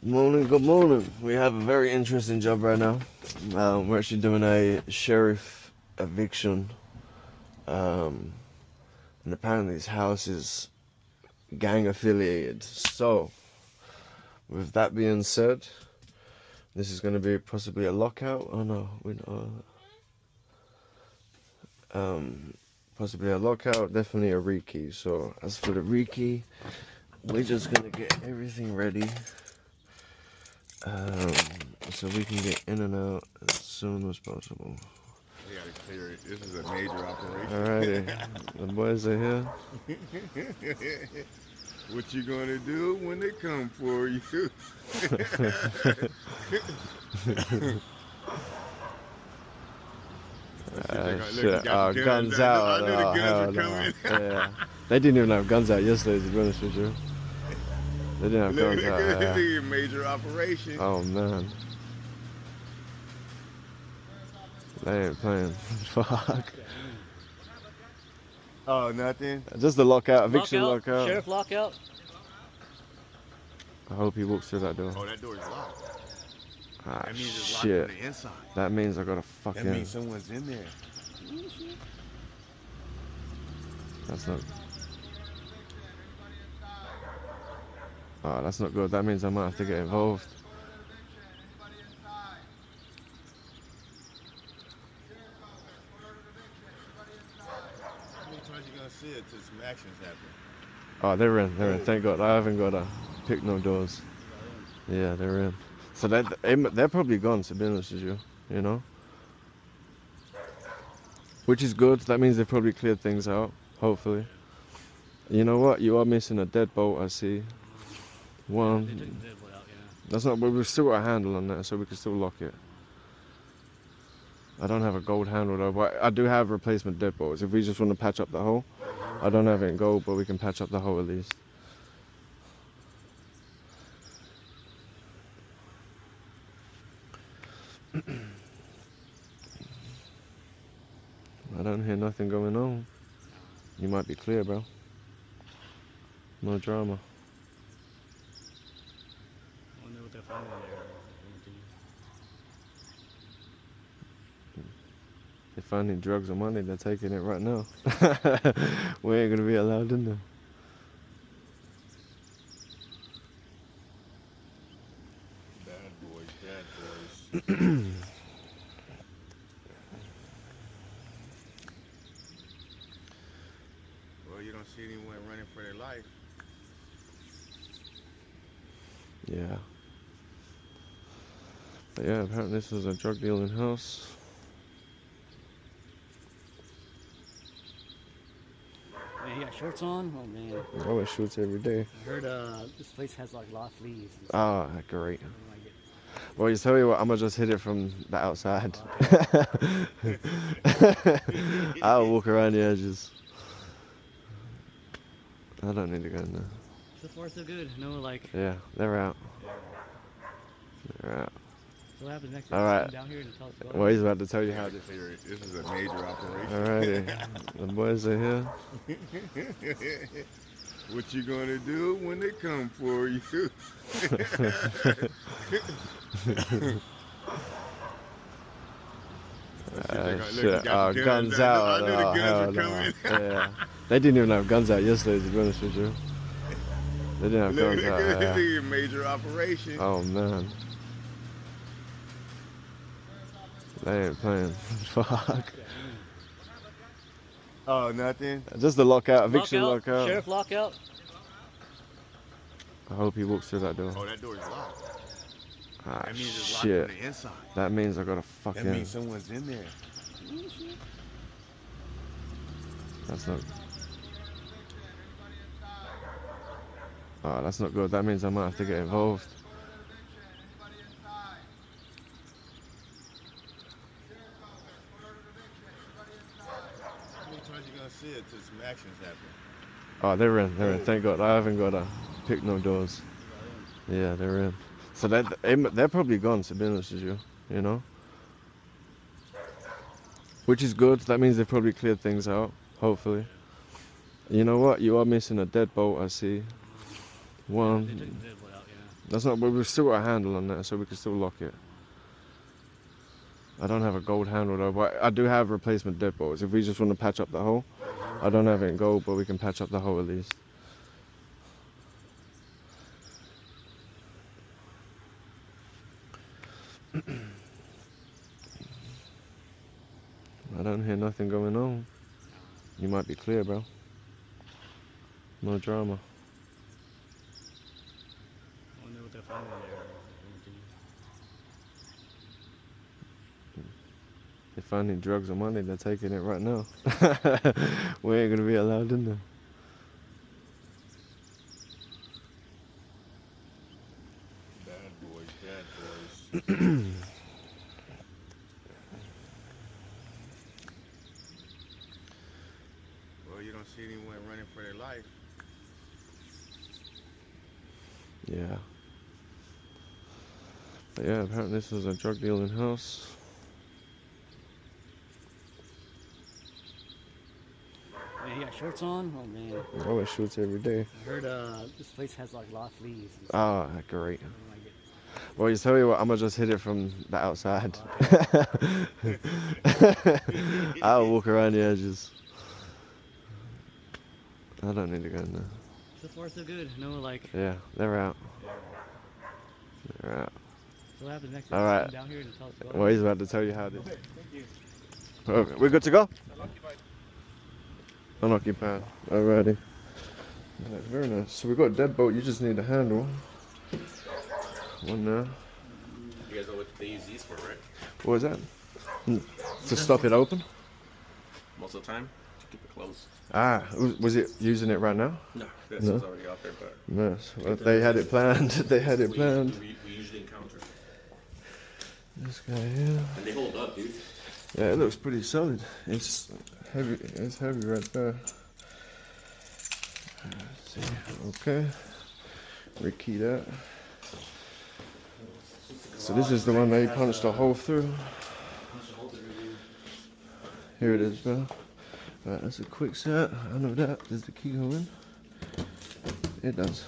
Good morning, good morning. We have a very interesting job right now. We're actually doing a sheriff eviction. And apparently this house is gang affiliated. So, with that being said, this is going to be possibly a lockout. Oh no, we possibly a lockout, definitely a Rekey. So, as for the Rekey, we're just going to get everything ready. So we can get in and out as soon as possible. We gotta clear it. This is a major operation. Alrighty, the boys are here. What you gonna do when they come for you? Shit. Oh, guns out. I knew the guns were coming. Yeah. They didn't even have guns out yesterday, to be honest with you. They didn't have guns out. This is a major operation. Oh man. They ain't playing. Fuck. Oh, nothing? Just the lockout, eviction lockout. Sheriff lockout. I hope he walks through that door. Oh, that door is locked. Ah, That means it's shit. locked from the inside. That means I gotta fucking... That means someone's in there. That's not... Oh, that's not good. That means I might have to get involved. How many times you gonna see it till some actions happen? Oh, they're in. Thank God. I haven't got to pick no doors. Yeah, they're in. So they're probably gone, to be honest with you. You know? Which is good. That means they've probably cleared things out. Hopefully. You know what? You are missing a deadbolt, I see. One. They took the deadbolt out, yeah. That's not, but we've still got a handle on that, so we can still lock it. I don't have a gold handle though, but I do have replacement deadbolts. If we just want to patch up the hole, I don't have it in gold, but we can patch up the hole at least. I don't hear nothing going on. You might be clear, bro. No drama. I wonder what they're finding there. They're finding drugs or money, they're taking it right now. We ain't gonna be allowed in there. Bad boys. Well, you don't see anyone running for their life. Yeah. But yeah, apparently this was a drug dealing house. Man, he got shorts on? Oh man. I always shoots every day. I heard this place has like a lot of fleas. Ah, great. I don't like it. Well, you tell you what, I'm gonna just hit it from the outside. I'll walk around the edges. I don't need to go in there. So far so good. No, like... Yeah, they're out. They're out. So what happens next? All right. Come down here and tell us about Well, he's about to tell you We how gotta to... clear it. This is a major operation. Alrighty, the boys are here. What you gonna do when they come for you? Shit. Oh, guns out. I knew the Oh, guns hell were no. coming. Yeah. They didn't even have guns out yesterday, to be honest with you. They didn't have guns out. This Yeah. is a major operation. Oh man. They ain't playing. Fuck. Oh, nothing? Just the lockout, eviction lockout. Sheriff lockout. I hope he walks through that door. Oh, that door is locked. Ah, That means it's locked shit. from the inside. That means I gotta That fucking... means someone's in there. That's not... Oh, that's not good. That means I might have to get involved. How many times you gonna see it till some actions happen? Oh, they're in. Thank God. I haven't got to pick no doors. Yeah, they're in. So they're probably gone, to be honest with you. You know? Which is good. That means they've probably cleared things out. Hopefully. You know what? You are missing a deadbolt, I see. One. They took the deadbolt out, That's not, but we've still got a handle on there, so we can still lock it. I don't have a gold handle though, but I do have replacement deadbolts. If we just want to patch up the hole, I don't have it in gold, but we can patch up the hole at least. I don't hear nothing going on. You might be clear, bro. No drama. I wonder what they're finding there. They're finding drugs or money, they're taking it right now. We ain't gonna be allowed in there. Bad boys. Well, you don't see anyone running for their life. Yeah. But yeah, apparently this was a drug dealing house. Man, he got shorts on? Oh man. He always shoots every day. I heard this place has like lost leaves. And Ah, great. stuff. I like it. Well, you tell you what, I'm gonna just hit it from the outside. I'll walk around the edges. I don't need to go in there. So far so good. No like. Yeah, they're out. They're out. So what happens next? All right. Come down here and tell us about Well, it. he's about to tell you how this. Thank you. Okay, we're good to go? Unoccupied. Alrighty. Nice, very nice. So we've got a deadbolt, you just need a handle. One there. You guys know what they use these for, right? What was that? To stop it open? Most of the time, to keep it closed. Ah, was it using it right now? No, this No. was already out there, but Nice. Well, they had it planned. They had it planned. we usually encounter. This guy here. And they hold up, dude. Yeah, it looks pretty solid. It's heavy. It's heavy right there. Let's see. Okay. Rekey that. So this is the one they punched a hole through. Here it is, bro. Alright, that's a quick set. I know that. Does the key go in? It does.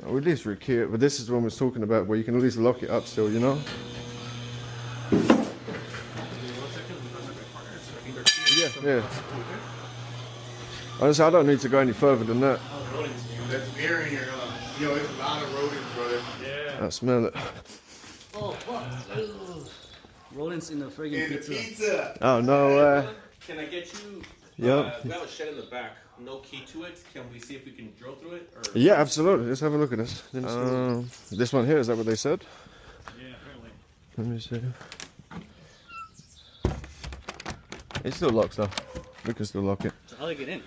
I'll at least rekey it, but this is the one we're talking about where you can at least lock it up still, you know? Yeah. Honestly, I don't need to go any further than that. That's beer in here. You know, it's a lot of rodents, brother. Yeah. I smell it. Oh fuck. Ugh. Rodents in the friggin' And the pizza. pizza. Oh, no way. Can I get you? Yep. We have a shed in the back. No key to it. Can we see if we can drill through it? Or Yeah, absolutely. Let's have a look at this. This one here, is that what they said? Yeah, apparently. Let me see. It still locks though. We can still lock it. So how do they get in?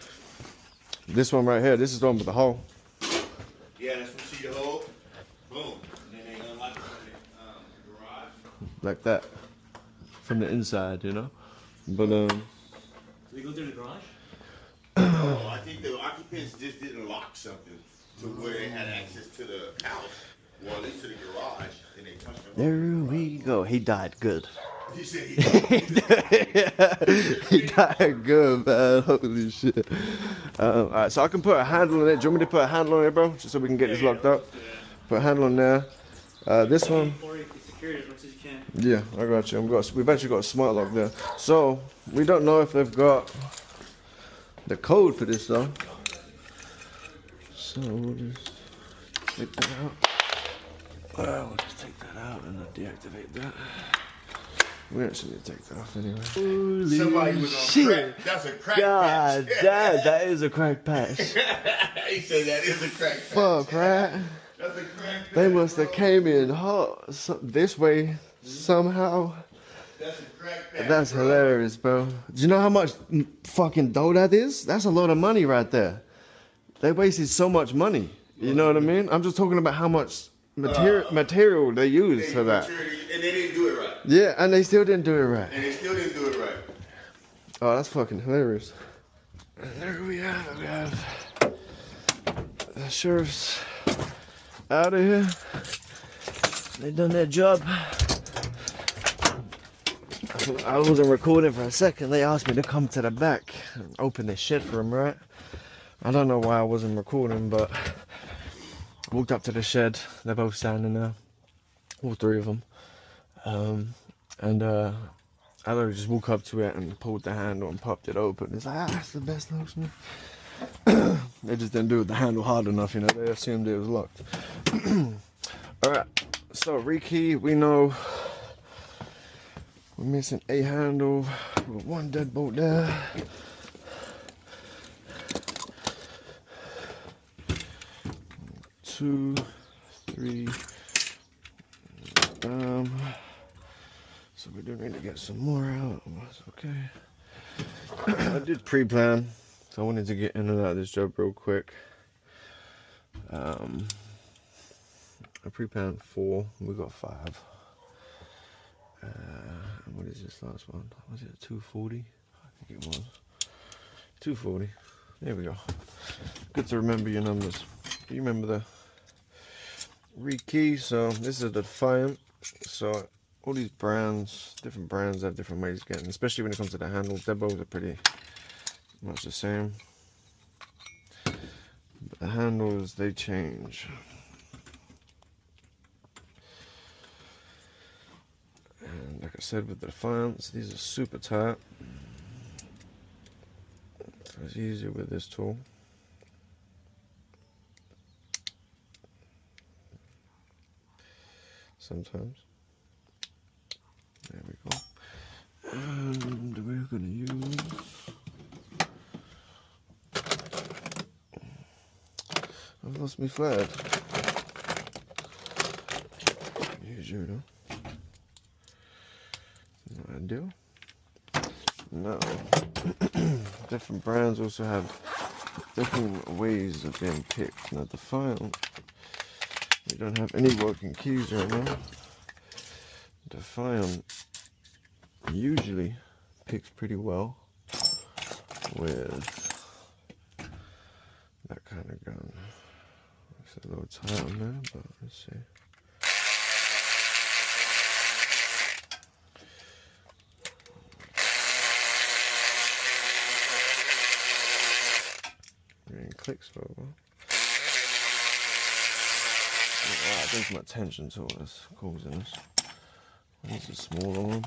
This one right here, this is the one with the hole. Yeah, that's what see the hole. Boom. And then they unlock it from the garage. Like that. From the inside, you know? But, Do they go through the garage? No, I think the occupants just didn't lock something to where they had access to the house, well, at least to the garage, and they touched the hole. there we go. He died good. He said he He died good, man. Holy shit. Alright, so I can put a handle on it. Do you want me to put a handle on it, bro? Just so we can get this locked up. Put a handle on there. This one. Or you can secure it as much as you can. Yeah, I got you. We've actually got a smart lock there. So, we don't know if they've got the code for this though. So, we'll just take that out. We'll just take that out and then deactivate that. We actually need to take that off anyway. Holy somebody was on shit. crack. That's a crack God patch. damn, that is a crack patch. He said that is a crack patch. Fuck, right? That's a crack patch. They must have bro. came in hot this way somehow. That's a crack patch. That's bro. hilarious, bro. Do you know how much fucking dough that is? That's a lot of money right there. They wasted so much money. You know what I mean? I'm just talking about how much material they used for that. And they didn't do it right. Yeah, and they still didn't do it right. And they still didn't do it right. Oh, that's fucking hilarious. And there we have the sheriff's out of here. They done their job. I wasn't recording for a second. They asked me to come to the back and open this shed for them, right? I don't know why I wasn't recording, but Walked up to the shed. They're both standing there, all three of them. I literally just walk up to it and pulled the handle and popped it open. It's like, that's the best Locksmith. They just didn't do the handle hard enough, you know. They assumed it was locked. Alright, so Rekey, we know we're missing a handle with one deadbolt there. Two, three. So we do need to get some more out. That's okay. I did pre-plan, so I wanted to get in and out of this job real quick. I pre-planned 4. We got 5. What is this last one? Was it 240? I think it was 240. There we go. Good to remember your numbers. You remember the Rekey. So this is a Defiant. So all these brands, different brands have different ways of getting, especially when it comes to the handle. Deadbolts are pretty much the same, but the handles, they change. And like I said, with the Defiants, these are super tight, so it's easier with this tool. Sometimes. There we go. And we're gonna use I've lost my flag. Use you though. No ideal. No. Different brands also have different ways of being picked. Now Defiant, we don't have any working keys right now. Defiant usually picks pretty well with that kind of gun. It's a little tight on there, but let's see. It clicks for a while. I think my tension tool is causing this. This is a smaller one.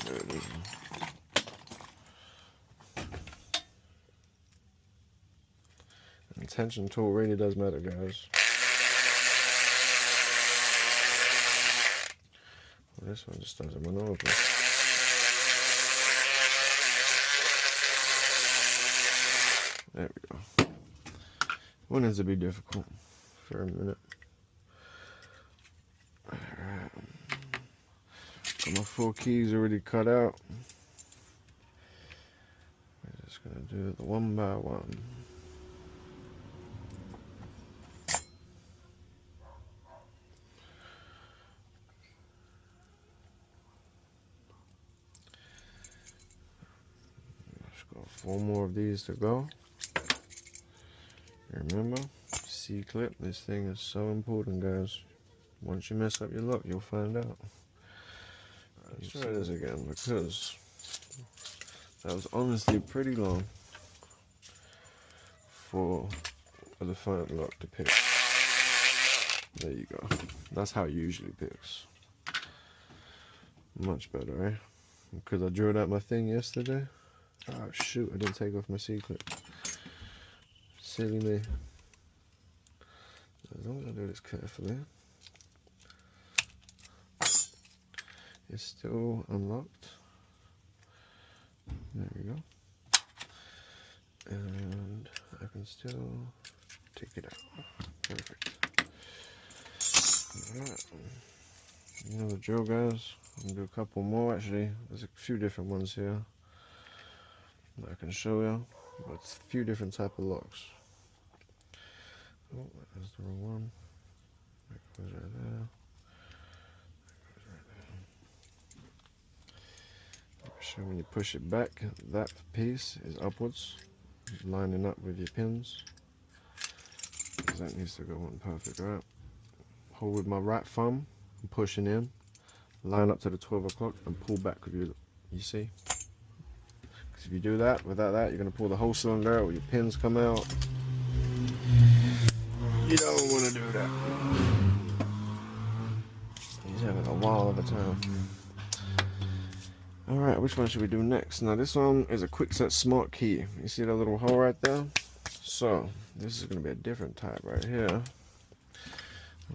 There it is. And tension tool really does matter, guys. Well, this one just doesn't run over. There we go. Wanted to be difficult for a minute. Alright. Got my 4 keys already cut out. We're just gonna do it one by one. Just got 4 more of these to go. Remember, C-clip, this thing is so important, guys. Once you mess up your lock, you'll find out. Let's try this again, because that was honestly pretty long for a Defiant lock to pick. There you go. That's how it usually picks. Much better, eh? Because I drilled out my thing yesterday. Oh shoot, I didn't take off my C-clip. Silly me. As long as I do this carefully. It's still unlocked. There we go. And I can still take it out. Perfect. Alright. You know the drill, guys. I'm gonna do a couple more. Actually, there's a few different ones here that I can show you. But it's a few different type of locks. Oh, that's the wrong one. That goes right there. That goes right there. So when you push it back, that piece is upwards, lining up with your pins. Because that needs to go on perfect, right? Hold with my right thumb, and pushing in, line up to the 12 o'clock and pull back with you see? Because if you do that, without that, you're going to pull the whole cylinder out, or your pins come out. do that. He's having a wall of a time. Alright, which one should we do next? Now this one is a quick set smart key. You see that little hole right there? So, this is going to be a different type right here.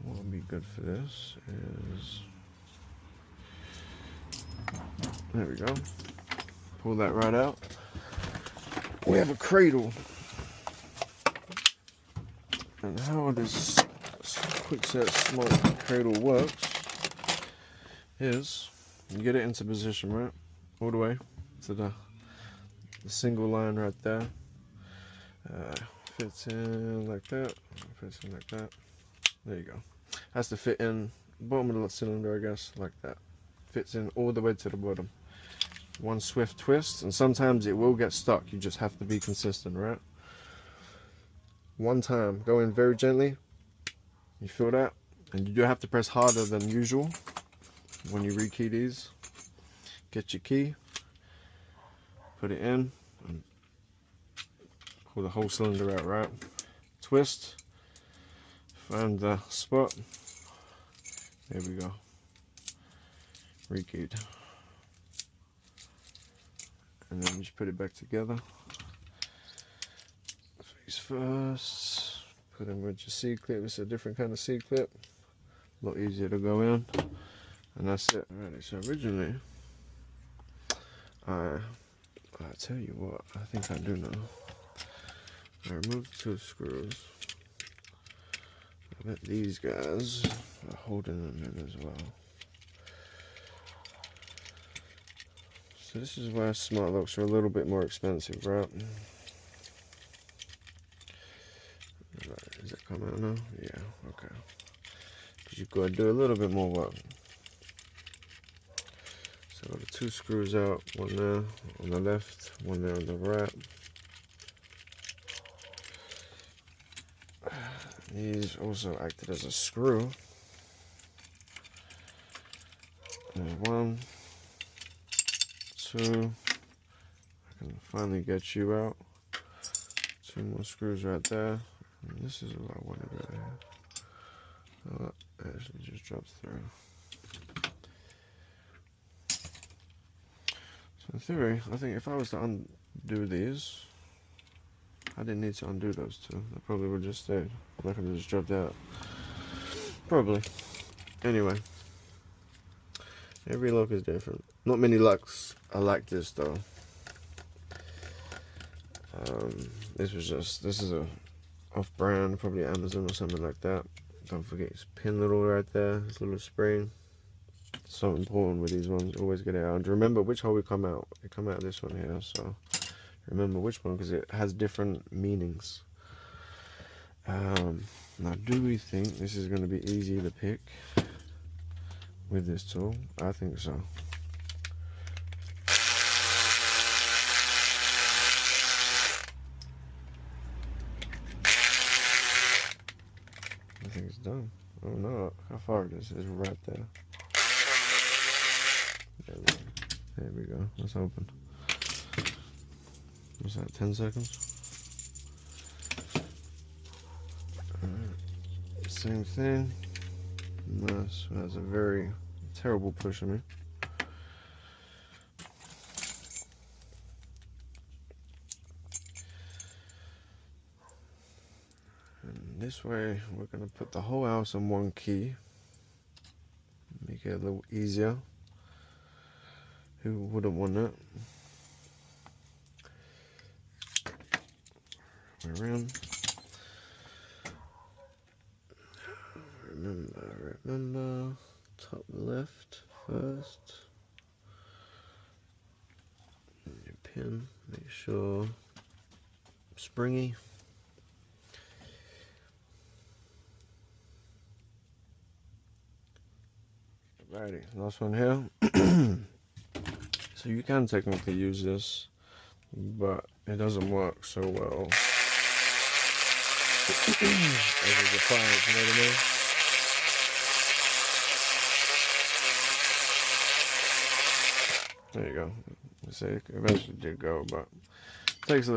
What would be good for this is... There we go. Pull that right out. We have a cradle. And how this quick set smart cradle works is you get it into position, right? All the way to the single line right there. Fits in like that. Fits in like that. There you go. Has to fit in bottom of the cylinder, I guess, like that. Fits in all the way to the bottom. One swift twist, and sometimes it will get stuck. You just have to be consistent, right? One time, go in very gently. You feel that? And you do have to press harder than usual when you rekey these. Get your key, put it in, and pull the whole cylinder out, right? Twist, find the spot. There we go. Rekeyed. And then just put it back together. Face first. Put in with your C-clip. It's a different kind of C-clip. A lot easier to go in. And that's it. Alrighty, so originally, I tell you what, I think I do know. I removed the 2 screws. I bet these guys are holding them in as well. So this is why smart locks are a little bit more expensive, right? Does that come out now? Yeah, okay. Because you've got to do a little bit more work. So the 2 screws out, one there on the left, one there on the right. These also acted as a screw. There's 1, 2. I can finally get you out. 2 more screws right there. And this is what I wanted right here. Oh, it actually just drops through. So in theory, I think if I was to undo these, I didn't need to undo those 2. They probably would just stayed. I could have just dropped out. Probably. Anyway. Every lock is different. Not many locks are like this though. This is a off-brand, probably Amazon or something like that. Don't forget this pin little right there, this little spring. So important with these ones, always get it out. And remember which hole we come out. We come out this one here, so remember which one because it has different meanings. Now do we think this is going to be easy to pick with this tool? I think so. I think it's done. Oh no, how far this is right there. There we go. Let's open. What's that, 10 seconds? Alright. Same thing. Nice. That's a very terrible push on me. And this way, we're going to put the whole house on 1 key. Make it a little easier. Who wouldn't want that? We're in. Remember, top left first. And your pin, make sure springy. Alrighty, last one here. So you can technically use this, but it doesn't work so well as a defiance, you know what I mean? There you go. Say it eventually did go, but it takes a little